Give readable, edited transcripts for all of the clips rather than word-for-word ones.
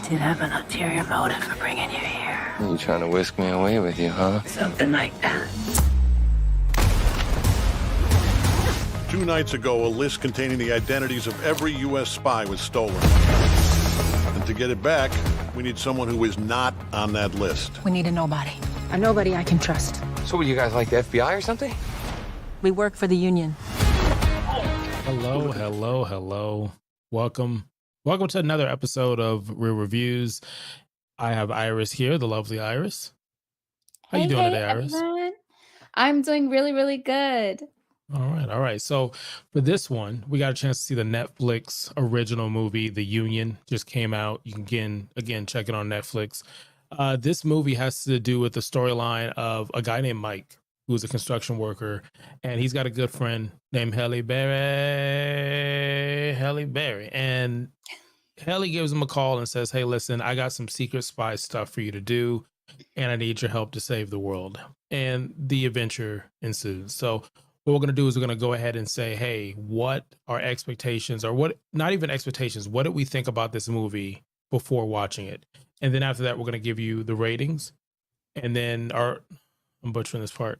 Did have an ulterior motive for bringing you here. You trying to whisk me away with you, huh? Something like that. 2 nights ago, a list containing the identities of every U.S. spy was stolen. And to get it back, we need someone who is not on that list. We need a nobody. A nobody I can trust. So what, you guys like the FBI or something? We work for the Union. Hello, hello, hello. Welcome to another episode of Real Reviews. I have Iris here, the lovely Iris. How you doing today, Iris? Everyone. I'm doing really, really good. All right. So for this one, we got a chance to see the Netflix original movie, The Union, just came out. You can again check it on Netflix. This movie has to do with the storyline of a guy named Mike, who's a construction worker, and he's got a good friend named Halle Berry. And Halle gives him a call and says, hey, listen, I got some secret spy stuff for you to do, and I need your help to save the world. And the adventure ensues. So what we're going to do is we're going to go ahead and say, hey, what are expectations, or what, not even expectations, what did we think about this movie before watching it? And then after that, we're going to give you the ratings. And then I'm butchering this part.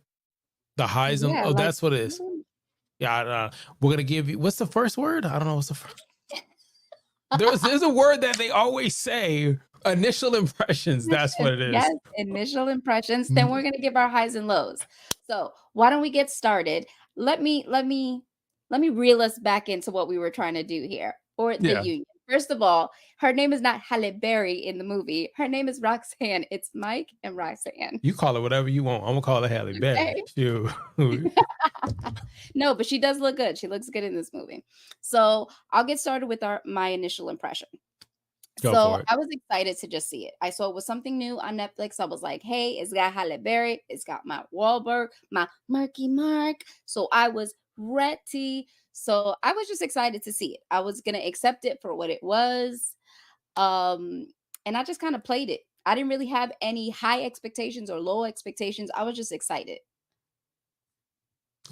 The highs and that's what it is. Yeah, we're gonna give you. What's the first word? I don't know. What's the first? There's a word that they always say. Initial impressions. That's what it is. Yes, initial impressions. Then we're gonna give our highs and lows. So why don't we get started? Let me reel us back into what we were trying to do here, or the Union. First of all, her name is not Halle Berry in the movie. Her name is Roxanne. It's Mike and Roxanne. You call it whatever you want. I'm gonna call it Halle Berry. No, but she does look good. She looks good in this movie. So I'll get started with my initial impression. I was excited to just see it. I saw it was something new on Netflix. I was like, hey, it's got Halle Berry. It's got my Wahlberg, my Marky Mark. So I was ready. So I was just excited to see it. I was going to accept it for what it was. And I just kind of played it. I didn't really have any high expectations or low expectations. I was just excited.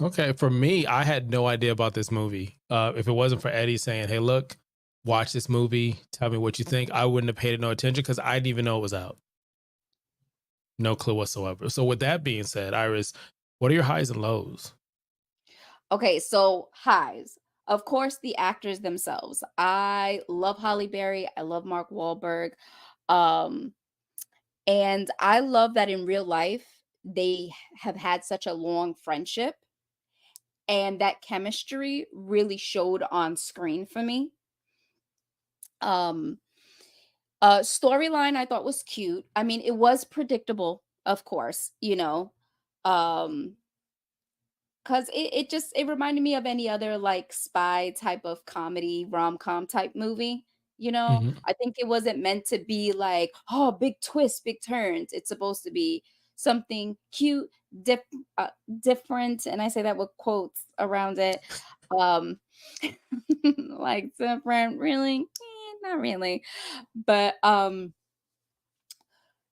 Okay. For me, I had no idea about this movie. If it wasn't for Eddie saying, hey, look, watch this movie, tell me what you think, I wouldn't have paid it no attention because I didn't even know it was out. No clue whatsoever. So with that being said, Iris, what are your highs and lows? Okay, so highs. Of course, the actors themselves. I love Halle Berry. I love Mark Wahlberg. And I love that in real life, they have had such a long friendship. And that chemistry really showed on screen for me. Storyline I thought was cute. I mean, it was predictable, of course, because it reminded me of any other like spy type of comedy rom-com type movie. I think it wasn't meant to be like, oh, big twists, big turns. It's supposed to be something cute, different, and I say that with quotes around it. Like different, really? Not really. But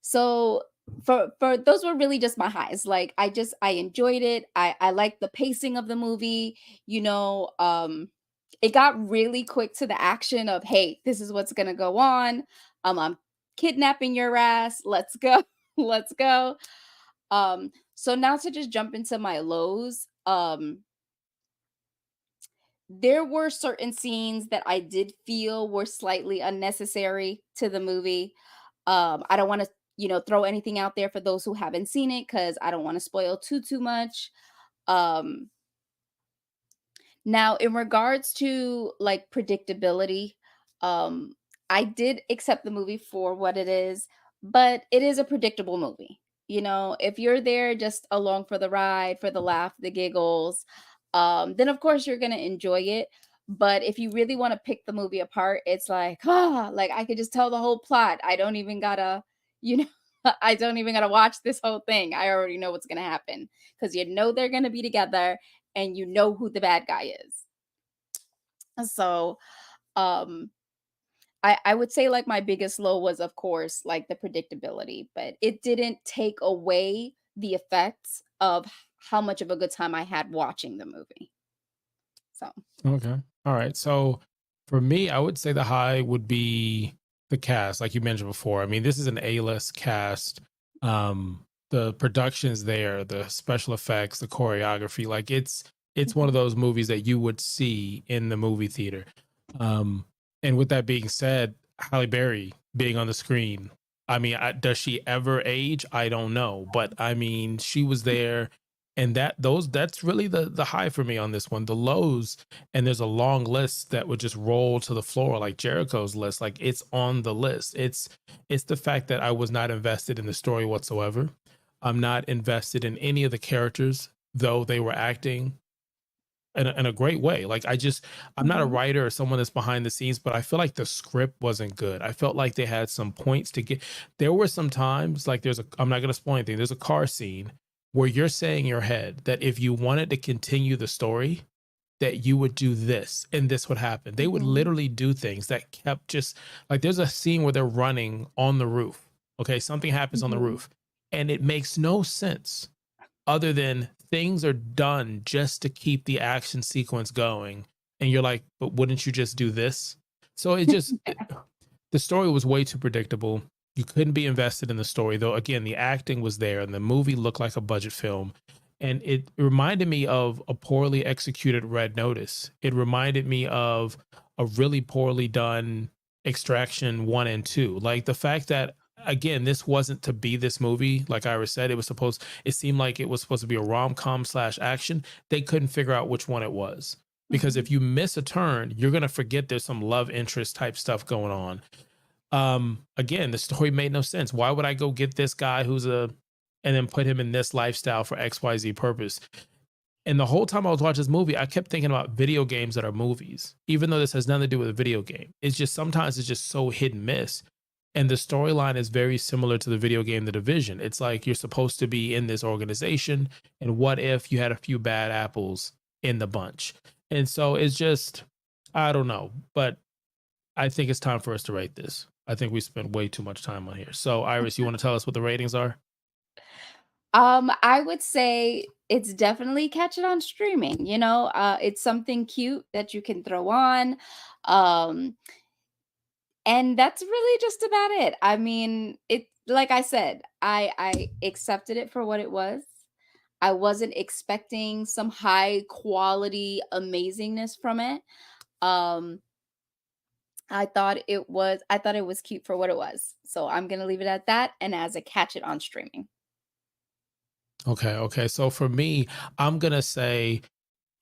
so for those were really just my highs. Like I enjoyed it. I liked the pacing of the movie. It got really quick to the action of, hey, this is what's gonna go on. I'm kidnapping your ass. Let's go. Let's go. So now to just jump into my lows. There were certain scenes that I did feel were slightly unnecessary to the movie. I don't want to, throw anything out there for those who haven't seen it because I don't want to spoil too much. Now, in regards to like predictability, I did accept the movie for what it is, but it is a predictable movie. If you're there just along for the ride, for the laugh, the giggles, then of course you're going to enjoy it. But if you really want to pick the movie apart, it's like, like I could just tell the whole plot. I don't even gotta, I don't even gotta watch this whole thing. I already know what's going to happen because they're going to be together and you know who the bad guy is. So, I would say like my biggest low was, of course, like the predictability, but it didn't take away the effects of how much of a good time I had watching the movie. So, okay. All right. So for me, I would say the high would be the cast, like you mentioned before. I mean, this is an A-list cast. The production's there, the special effects, the choreography, like it's one of those movies that you would see in the movie theater. And with that being said, Halle Berry being on the screen, I mean, does she ever age? I don't know, but I mean, she was there, and that's really the high for me on this one. The lows, and there's a long list that would just roll to the floor, like Jericho's list. Like, it's on the list. It's the fact that I was not invested in the story whatsoever. I'm not invested in any of the characters, though they were acting in a great way. Like, I'm not a writer or someone that's behind the scenes, but I feel like the script wasn't good. I felt like they had some points to get. There were some times, like I'm not going to spoil anything. There's a car scene where you're saying in your head that if you wanted to continue the story, that you would do this and this would happen. They would literally do things that kept just like, there's a scene where they're running on the roof. Okay. Something happens on the roof and it makes no sense other than things are done just to keep the action sequence going. And you're like, but wouldn't you just do this? So the story was way too predictable. You couldn't be invested in the story, though. Again, the acting was there and the movie looked like a budget film. And it reminded me of a poorly executed Red Notice. It reminded me of a really poorly done Extraction 1 and 2. Like, the fact that, again, this wasn't to be this movie. Like Iris said, it seemed like it was supposed to be a rom-com / action. They couldn't figure out which one it was. Because if you miss a turn, you're going to forget there's some love interest type stuff going on. Again, the story made no sense. Why would I go get this guy and then put him in this lifestyle for XYZ purpose? And the whole time I was watching this movie, I kept thinking about video games that are movies, even though this has nothing to do with a video game. It's just, sometimes it's just so hit and miss. And the storyline is very similar to the video game The Division. It's like you're supposed to be in this organization, and what if you had a few bad apples in the bunch? And so it's just, I don't know, but I think it's time for us to rate this. I think we spent way too much time on here. So Iris, you want to tell us what the ratings are? I would say it's definitely catch it on streaming. It's something cute that you can throw on. And that's really just about it. I mean, like I said, I accepted it for what it was. I wasn't expecting some high quality amazingness from it. Um, I thought it was cute for what it was. So I'm gonna leave it at that and as a catch it on streaming. Okay. So for me, I'm going to say,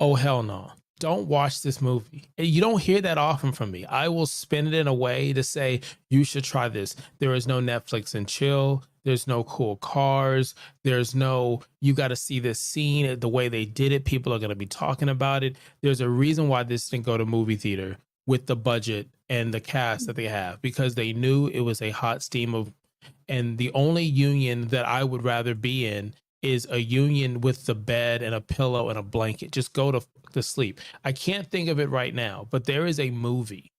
oh, hell no. Don't watch this movie. You don't hear that often from me. I will spin it in a way to say, you should try this. There is no Netflix and chill. There's no cool cars. There's no, you got to see this scene, the way they did it. People are going to be talking about it. There's a reason why this didn't go to movie theater with the budget and the cast that they have, because they knew it was a hot steam of, and the only union that I would rather be in is a union with the bed and a pillow and a blanket. Just go to sleep. I can't think of it right now, but there is a movie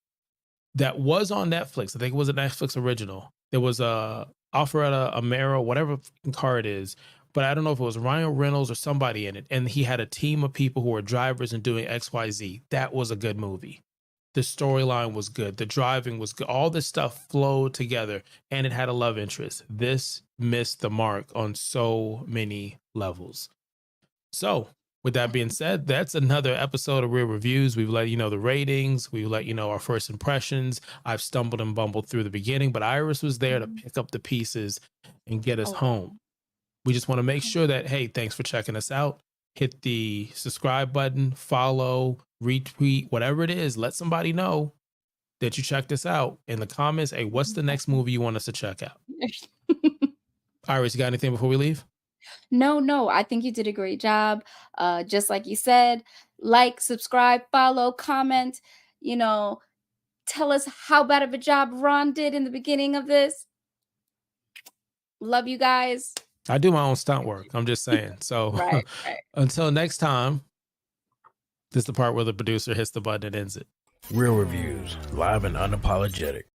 that was on Netflix. I think it was a Netflix original. There was a Alfreda Amaro, whatever car it is, but I don't know if it was Ryan Reynolds or somebody in it. And he had a team of people who were drivers and doing XYZ. That was a good movie. The storyline was good. The driving was good. All this stuff flowed together, and it had a love interest. This missed the mark on so many levels. So with that being said, that's another episode of Real Reviews. We've let you know the ratings. We've let you know our first impressions. I've stumbled and bumbled through the beginning, but Iris was there to pick up the pieces and get us home. We just want to make sure that, hey, thanks for checking us out. Hit the subscribe button, follow, retweet, whatever it is. Let somebody know that you checked us out in the comments. Hey, what's the next movie you want us to check out? Iris, you got anything before we leave? No, I think you did a great job. Just like you said, like, subscribe, follow, comment, tell us how bad of a job Ron did in the beginning of this. Love you guys. I do my own stunt work. I'm just saying. So Right. until next time, this is the part where the producer hits the button and ends it. Real Reviews, live and unapologetic.